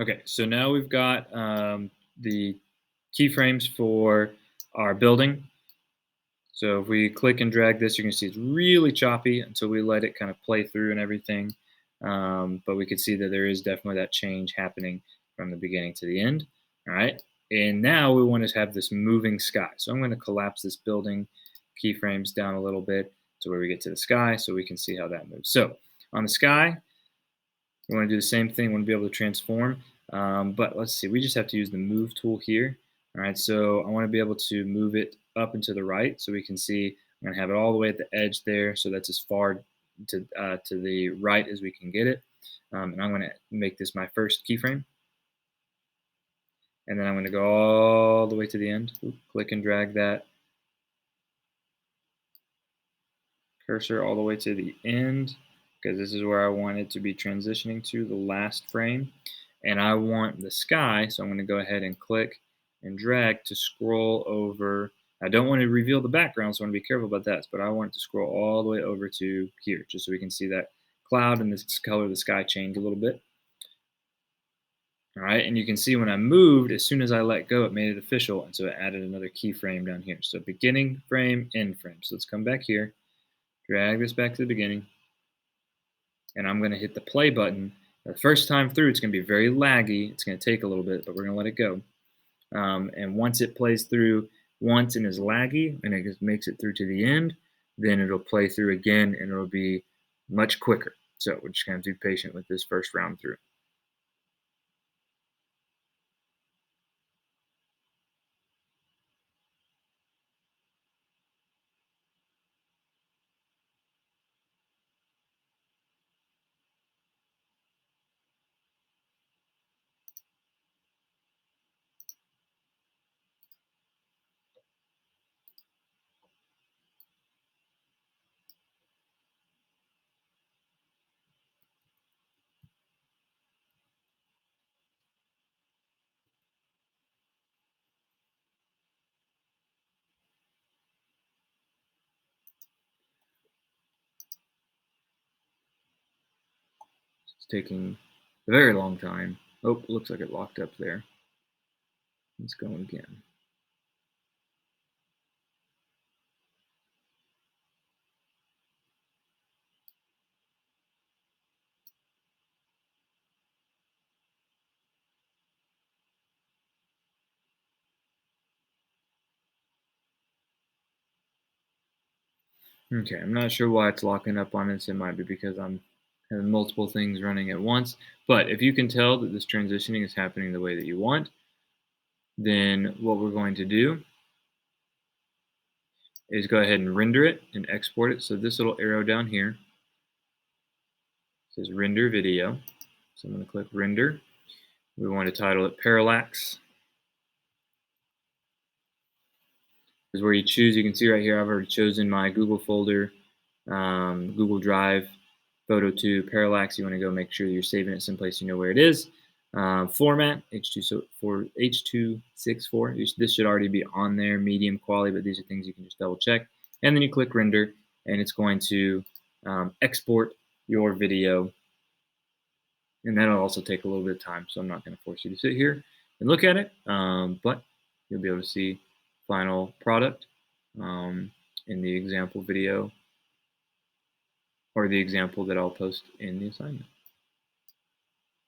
Okay, so now we've got the keyframes for our building. So if we click and drag this, you're going to see it's really choppy until we let it kind of play through and everything. But we can see that there is definitely that change happening from the beginning to the end. All right, and now we want to have this moving sky. So I'm going to collapse this building keyframes down a little bit to where we get to the sky so we can see how that moves. So on the sky, we want to do the same thing. We want to be able to transform. But let's see, we just have to use the move tool here. All right, so I want to be able to move it up and to the right so we can see. I'm going to have it all the way at the edge there, so that's as far to the right as we can get it. And I'm going to make this my first keyframe. And then I'm going to go all the way to the end. Ooh, click and drag that cursor all the way to the end, because this is where I want it to be transitioning to the last frame. And I want the sky, so I'm going to go ahead and click and drag to scroll over. I don't want to reveal the background, so I want to be careful about that, but I want it to scroll all the way over to here, just so we can see that cloud and this color of the sky change a little bit. All right, and you can see when I moved, as soon as I let go, it made it official, and so it added another keyframe down here. So beginning frame, end frame. So let's come back here, drag this back to the beginning, and I'm going to hit the play button. The first time through, it's going to be very laggy. It's going to take a little bit, but we're going to let it go. And once it plays through once and is laggy, and it just makes it through to the end, then it'll play through again, and it'll be much quicker. So we're just going to be patient with this first round through. It's taking a very long time. Oh, looks like it locked up there. Let's go again. Okay, I'm not sure why it's locking up on us. It might be because I'm having multiple things running at once. But if you can tell that this transitioning is happening the way that you want, then what we're going to do is go ahead and render it and export it. So this little arrow down here says render video. So I'm going to click render. We want to title it Parallax. This is where you choose. You can see right here I've already chosen my Google folder, Google Drive, Photo 2, Parallax. You want to go make sure you're saving it someplace you know where it is. Format H.264. This should already be on there, medium quality, but these are things you can just double check. And then you click render, and it's going to export your video. And that'll also take a little bit of time, so I'm not going to force you to sit here and look at it, but you'll be able to see final product in the example video or the example that I'll post in the assignment.